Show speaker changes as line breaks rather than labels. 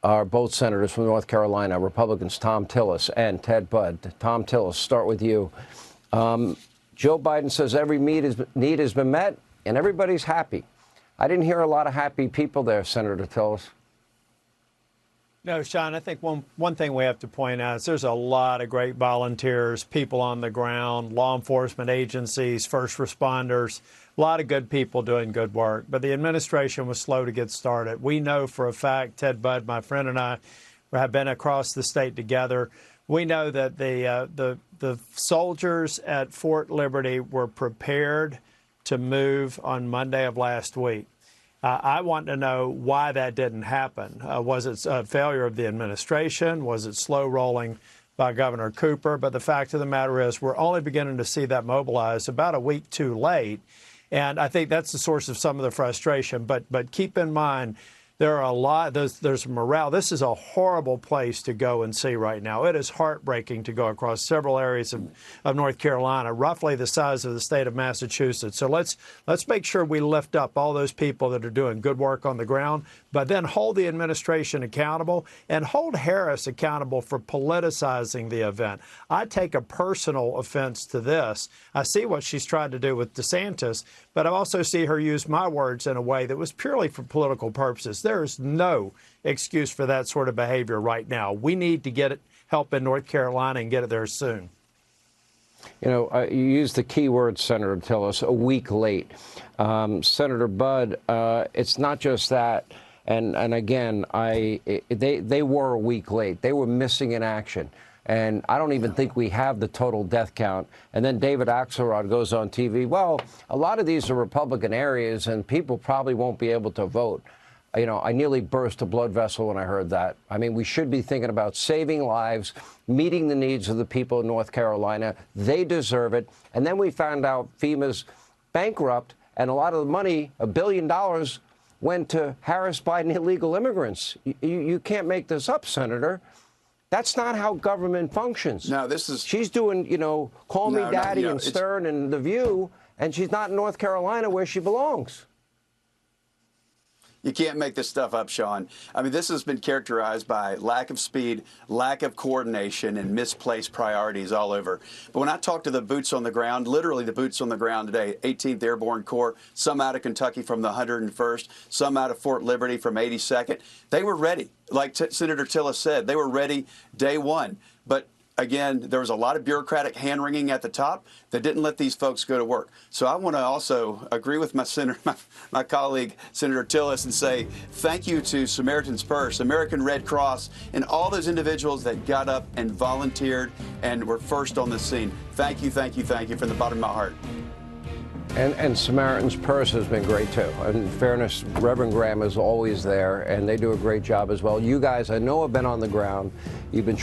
are both senators from North Carolina, Republicans Thom Tillis and Ted Budd. Thom Tillis, start with you. Joe Biden says every need has been met and everybody's happy. I didn't hear a lot of happy people there, Senator Tillis.
No, Sean, I think one thing we have to point out is there's a lot of great volunteers, people on the ground, law enforcement agencies, first responders, a lot of good people doing good work. But the administration was slow to get started. We know for a fact, Ted Budd, my friend, and I have been across the state together. We know that the soldiers at Fort Liberty were prepared to move on Monday of last week. I want to know why that didn't happen. Was it a failure of the administration? Was it slow rolling by Governor Cooper? But the fact of the matter is we're only beginning to see that mobilized about a week too late. And I think that's the source of some of the frustration. But keep in mind, there are a lot, there's morale. This is a horrible place to go and see right now. It is heartbreaking to go across several areas of North Carolina, roughly the size of the state of Massachusetts. So let's make sure we lift up all those people that are doing good work on the ground, but then hold the administration accountable and hold Harris accountable for politicizing the event. I take a personal offense to this. I see what she's tried to do with DeSantis, but I also see her use my words in a way that was purely for political purposes. There is no excuse for that sort of behavior right now. We need to get help in North Carolina and get it there soon.
You know, you used the key word, Senator Tillis, a week late. Senator Budd, it's not just that. And again, they were a week late. They were missing in action. And I don't even think we have the total death count. And then David Axelrod goes on TV, well, a lot of these are Republican areas and people probably won't be able to vote. You know, I nearly burst a blood vessel when I heard that. I mean, we should be thinking about saving lives, meeting the needs of the people in North Carolina. They deserve it. And then we found out FEMA's bankrupt and a lot of the money, $1 billion, went to Harris Biden illegal immigrants. You can't make this up, Senator. That's not how government functions.
No, this is...
She's doing, you know, Call Me Daddy and Stern and The View, and she's not in North Carolina where she belongs.
You can't make this stuff up, Sean. I mean, this has been characterized by lack of speed, lack of coordination, and misplaced priorities all over. But when I talk to the boots on the ground, literally the boots on the ground today, 18th Airborne Corps, some out of Kentucky from the 101st, some out of Fort Liberty from 82nd, they were ready. Like Senator Tillis said, they were ready day one. But again, there was a lot of bureaucratic hand-wringing at the top that didn't let these folks go to work. So I want to also agree with my colleague, Senator Tillis, and say thank you to Samaritan's Purse, American Red Cross, and all those individuals that got up and volunteered and were first on the scene. Thank you, thank you, thank you from the bottom of my heart.
And Samaritan's Purse has been great, too. In fairness, Reverend Graham is always there, and they do a great job as well. You guys, I know, have been on the ground. You've been